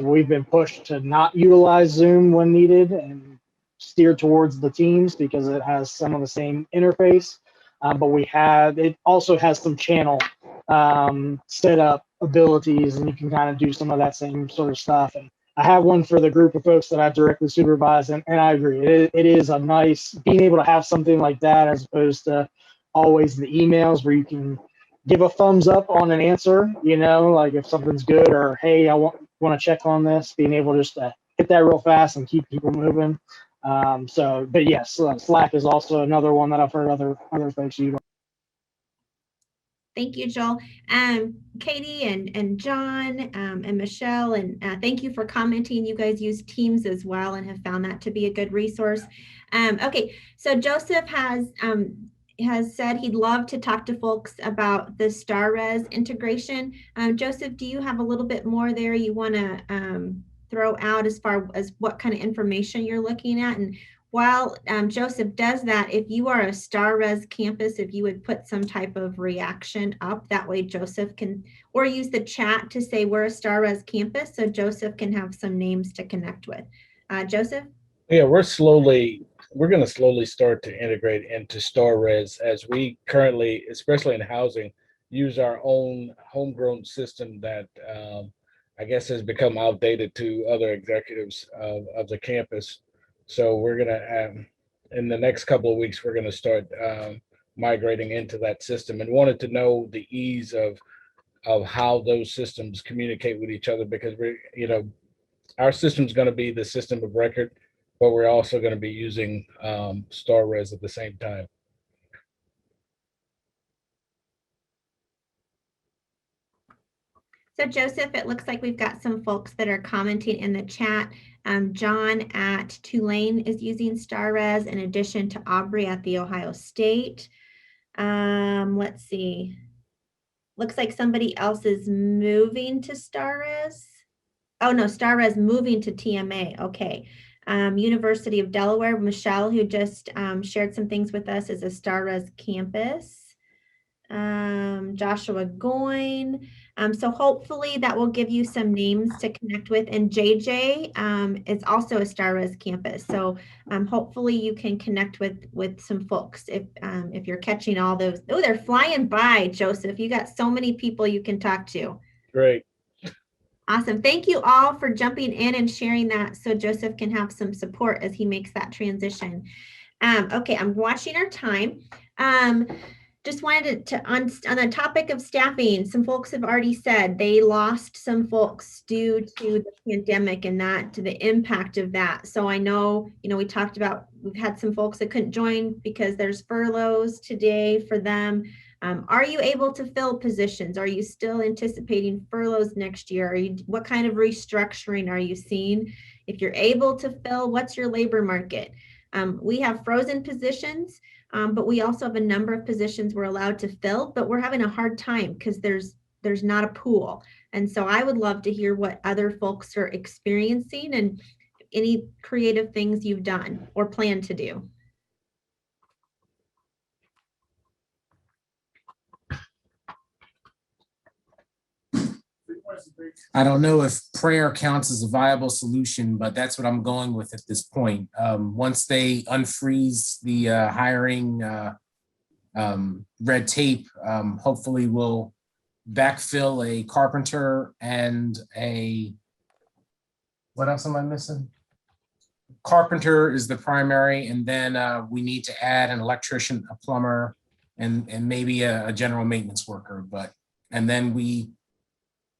Speaker 4: we've been pushed to not utilize Zoom when needed and steer towards the Teams because it has some of the same interface. But it also has some channel setup abilities, and you can kind of do some of that same sort of stuff. And I have one for the group of folks that I directly supervise, and I agree. It is a nice being able to have something like that as opposed to always the emails where you can give a thumbs up on an answer, you know, like if something's good, or hey, I want to check on this, being able just to hit that real fast and keep people moving. But yes, Slack is also another one that I've heard other folks use.
Speaker 1: Thank you, Joel. Katie and John and Michelle, and thank you for commenting. You guys use Teams as well and have found that to be a good resource. Okay, so Joseph has said he'd love to talk to folks about the StarRes integration. Joseph, do you have a little bit more there you want to throw out as far as what kind of information you're looking at? And while Joseph does that, if you are a StarRes campus, if you would put some type of reaction up, that way Joseph can, or use the chat to say we're a StarRes campus, so Joseph can have some names to connect with. Joseph?
Speaker 8: Yeah, we're going to slowly start to integrate into StarRes as we currently, especially in housing, use our own homegrown system that I guess has become outdated to other executives of the campus. So we're going to, in the next couple of weeks, we're going to start migrating into that system, and wanted to know the ease of how those systems communicate with each other, because our system is going to be the system of record, but we're also going to be using StarRes at the same time.
Speaker 1: So Joseph, it looks like we've got some folks that are commenting in the chat. John at Tulane is using StarRes in addition to Aubrey at The Ohio State. Let's see. Looks like somebody else is moving to StarRes. Oh no, StarRes moving to TMA. Okay. University of Delaware, Michelle, who just shared some things with us, is a StarRes campus. Joshua Goyne. So hopefully that will give you some names to connect with. And JJ is also a StarRes campus. So hopefully you can connect with some folks if you're catching all those. Oh, they're flying by, Joseph. You got so many people you can talk to.
Speaker 8: Great.
Speaker 1: Awesome. Thank you all for jumping in and sharing that so Joseph can have some support as he makes that transition. Okay, I'm watching our time. Just wanted to on the topic of staffing, some folks have already said they lost some folks due to the pandemic and to the impact of that. So I know, we talked about, we've had some folks that couldn't join because there's furloughs today for them. Are you able to fill positions? Are you still anticipating furloughs next year? What kind of restructuring are you seeing? If you're able to fill, what's your labor market? We have frozen positions. But we also have a number of positions we're allowed to fill, but we're having a hard time because there's not a pool. And so I would love to hear what other folks are experiencing and any creative things you've done or plan to do.
Speaker 12: I don't know if prayer counts as a viable solution, but that's what I'm going with at this point. Once they unfreeze the hiring red tape, hopefully we'll backfill a carpenter and what else am I missing? Carpenter is the primary, and then we need to add an electrician, a plumber, and maybe a general maintenance worker. And then we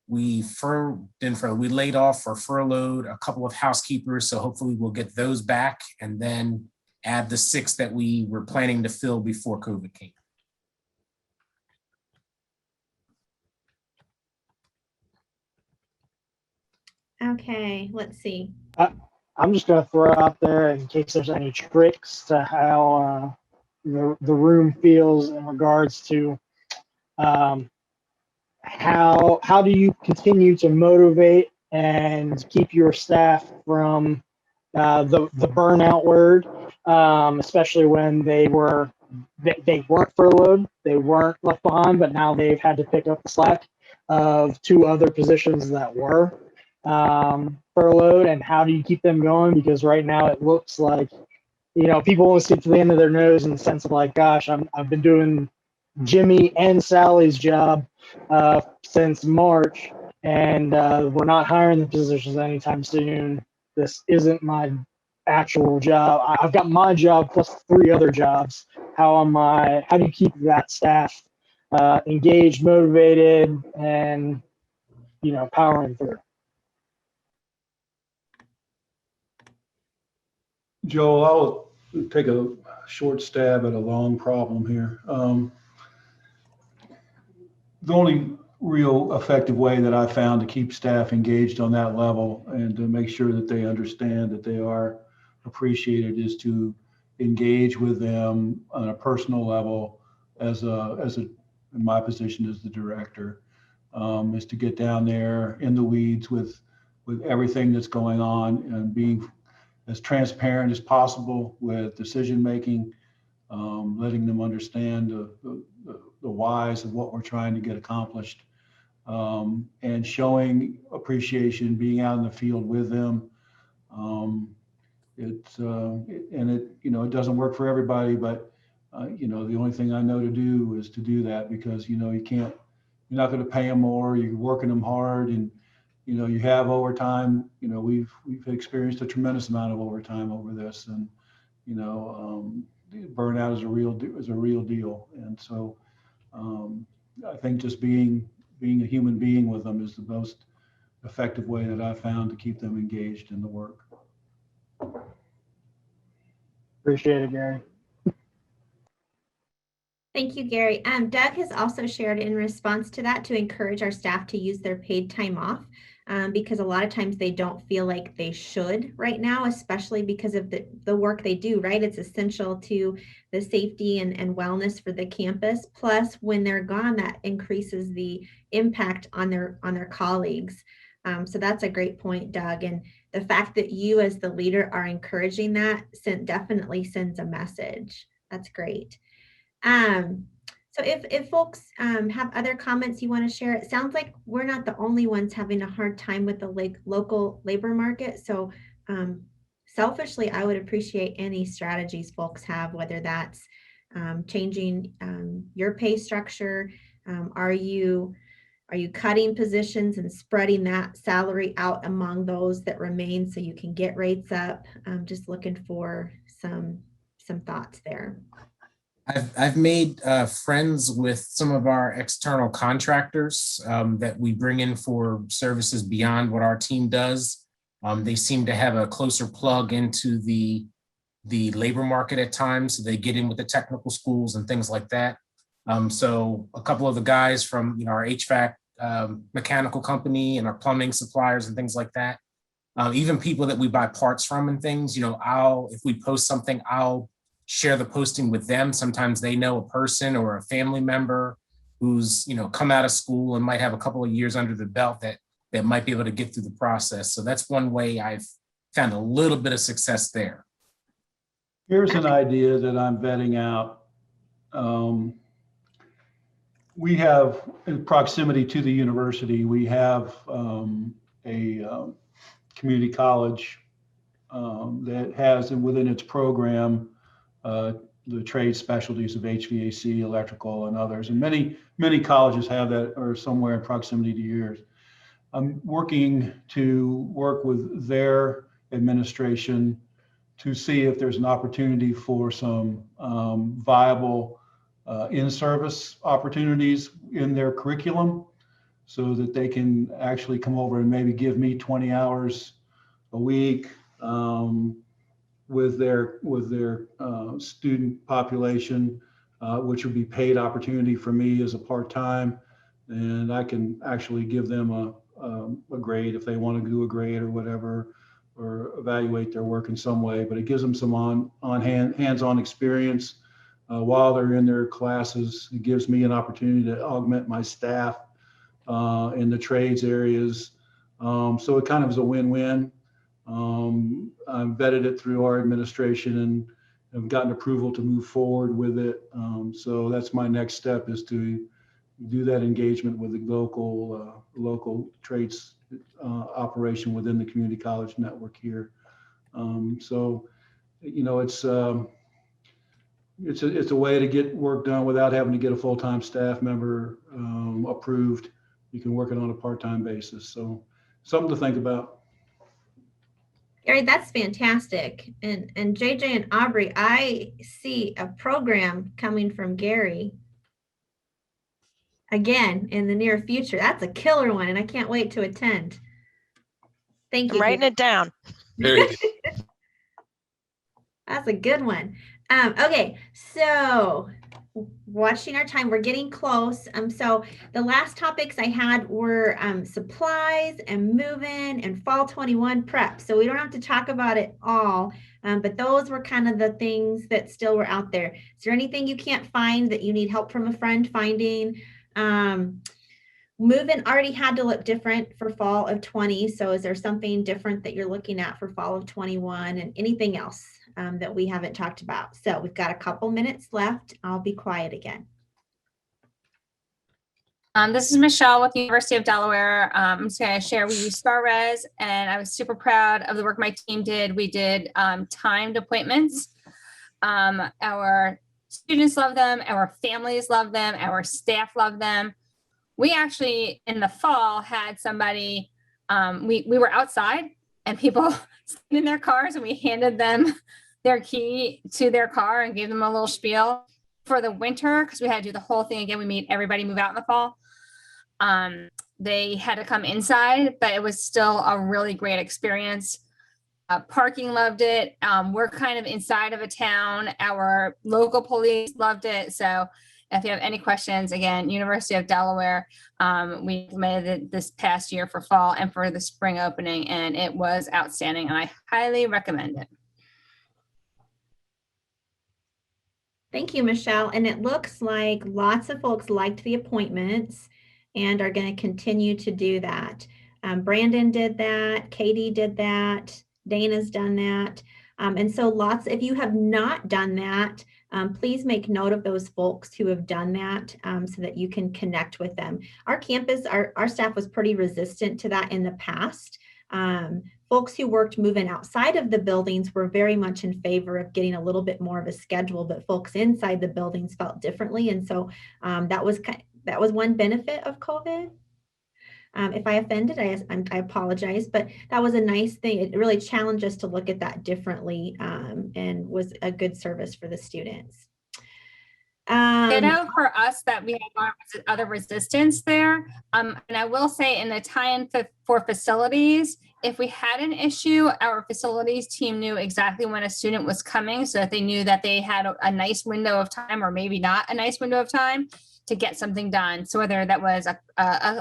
Speaker 12: laid off or furloughed a couple of housekeepers, so hopefully we'll get those back and then add the 6 that we were planning to fill before COVID came.
Speaker 1: Okay, let's see.
Speaker 4: I'm just going to throw out there in case there's any tricks to how the room feels in regards to how do you continue to motivate and keep your staff from the burnout word, especially when they weren't furloughed, they weren't left behind, but now they've had to pick up the slack of 2 other positions that were furloughed. And how do you keep them going? Because right now it looks like, people always get to the end of their nose in the sense of like, gosh, I've been doing Jimmy and Sally's job since March, and we're not hiring the positions anytime soon. This isn't my actual job. I've got my job plus 3 other jobs. How do you keep that staff engaged, motivated, and powering through?
Speaker 7: Joel, I'll take a short stab at a long problem here. the only real effective way that I found to keep staff engaged on that level and to make sure that they understand that they are appreciated is to engage with them on a personal level as in my position as the director, is to get down there in the weeds with everything that's going on and being as transparent as possible with decision making, letting them understand the whys of what we're trying to get accomplished, and showing appreciation, being out in the field with them. It doesn't work for everybody, but the only thing I know to do is to do that, because you're not going to pay them more. You're working them hard, and you have overtime. We've experienced a tremendous amount of overtime over this, and burnout is a real deal. And so I think just being a human being with them is the most effective way that I've found to keep them engaged in the work.
Speaker 4: Appreciate it, Gary.
Speaker 1: Thank you, Gary. Doug has also shared in response to that to encourage our staff to use their paid time off, because a lot of times they don't feel like they should right now, especially because of the work they do, right? It's essential to the safety and wellness for the campus. Plus, when they're gone, that increases the impact on their colleagues. So that's a great point, Doug. And the fact that you as the leader are encouraging that definitely sends a message. That's great. So if folks have other comments you want to share, it sounds like we're not the only ones having a hard time with the local labor market. So selfishly, I would appreciate any strategies folks have, whether that's changing your pay structure. Are you cutting positions and spreading that salary out among those that remain so you can get rates up? Just looking for some thoughts there.
Speaker 12: I've made friends with some of our external contractors that we bring in for services beyond what our team does. They seem to have a closer plug into the labor market at times, so they get in with the technical schools and things like that. So a couple of the guys from our HVAC mechanical company and our plumbing suppliers and things like that, even people that we buy parts from and things, if we post something, I'll share the posting with them. Sometimes they know a person or a family member who's come out of school and might have a couple of years under the belt that might be able to get through the process. So that's one way I've found a little bit of success there.
Speaker 7: Here's an idea that I'm vetting out. We have, in proximity to the university, we have a community college that has within its program the trade specialties of HVAC, electrical, and others. And many colleges have that, or somewhere in proximity to yours. I'm working with their administration to see if there's an opportunity for some viable in-service opportunities in their curriculum, so that they can actually come over and maybe give me 20 hours a week with their student population, which would be paid opportunity for me as a part-time, and I can actually give them a grade if they want to do a grade or whatever, or evaluate their work in some way. But it gives them some hands-on experience while they're in their classes. It gives me an opportunity to augment my staff in the trades areas. So it kind of is a win-win. I've vetted it through our administration and have gotten approval to move forward with it. So that's my next step, is to do that engagement with the local trades operation within the community college network here. So it's a way to get work done without having to get a full-time staff member approved. You can work it on a part-time basis. So something to think about.
Speaker 1: Gary, that's fantastic. And JJ and Aubrey, I see a program coming from Gary again in the near future. That's a killer one, and I can't wait to attend. Thank you.
Speaker 3: I'm writing it down.
Speaker 5: Very good.
Speaker 1: That's a good one. Okay, so watching our time. We're getting close. So the last topics I had were supplies and move-in and fall 21 prep. So we don't have to talk about it all, but those were kind of the things that still were out there. Is there anything you can't find that you need help from a friend finding? Move-in already had to look different for fall of 20. So is there something different that you're looking at for fall of 21 and anything else that we haven't talked about? So we've got a couple minutes left. I'll be quiet again.
Speaker 14: This is Michelle with the University of Delaware. I'm just going to share we use StarRes, and I was super proud of the work my team did. We did timed appointments. Our students love them. Our families love them. Our staff love them. We actually, in the fall, had somebody, we were outside and people sitting in their cars, and we handed them their key to their car and gave them a little spiel. For the winter, because we had to do the whole thing again, we made everybody move out in the fall. They had to come inside, but it was still a really great experience. Parking loved it. We're kind of inside of a town. Our local police loved it. So if you have any questions, again, University of Delaware, we implemented it this past year for fall and for the spring opening, and it was outstanding, and I highly recommend it.
Speaker 1: Thank you, Michelle. And it looks like lots of folks liked the appointments and are going to continue to do that. Brandon did that. Katie did that. Dana's done that. And so if you have not done that, please make note of those folks who have done that so that you can connect with them. Our campus, our staff was pretty resistant to that in the past. Folks who worked moving outside of the buildings were very much in favor of getting a little bit more of a schedule, but folks inside the buildings felt differently. And so that was one benefit of COVID. If I offended, I apologize, but that was a nice thing. It really challenged us to look at that differently and was a good service for the students.
Speaker 14: For us that we had other resistance there. And I will say in the tie-in for facilities, if we had an issue, our facilities team knew exactly when a student was coming, so that they knew that they had a nice window of time, or maybe not a nice window of time, to get something done. So whether that was a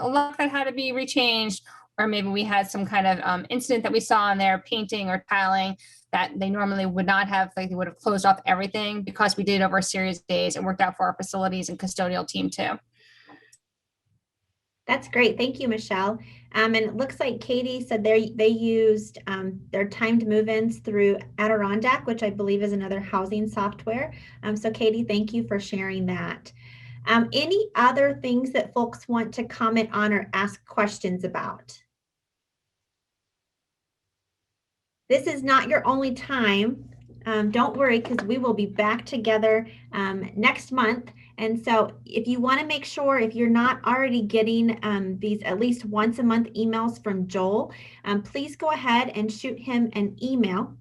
Speaker 14: lock that had to be rechanged, or maybe we had some kind of incident that we saw in there, painting or tiling, that they normally would not have, like they would have closed off everything, because we did over a series of days. It worked out for our facilities and custodial team too.
Speaker 1: That's great. Thank you, Michelle. And it looks like Katie said they used their timed move-ins through Adirondack, which I believe is another housing software. So Katie, thank you for sharing that. Any other things that folks want to comment on or ask questions about? This is not your only time. Don't worry, because we will be back together next month. And so if you want to make sure, if you're not already getting these at least once a month emails from Joel, please go ahead and shoot him an email.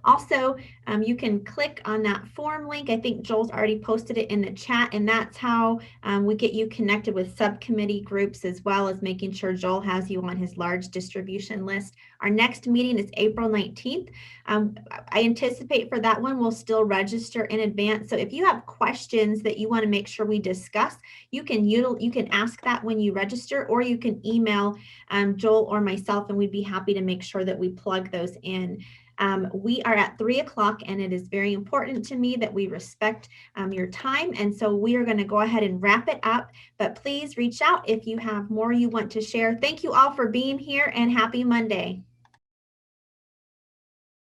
Speaker 1: Also, you can click on that form link. I think Joel's already posted it in the chat, and that's how we get you connected with subcommittee groups, as well as making sure Joel has you on his large distribution list. Our next meeting is April 19th. I anticipate for that one, we'll still register in advance. So if you have questions that you want to make sure we discuss, you can ask that when you register, or you can email Joel or myself, and we'd be happy to make sure that we plug those in. We are at 3 o'clock, and it is very important to me that we respect your time. And so we are going to go ahead and wrap it up, but please reach out if you have more you want to share. Thank you all for being here, and happy Monday.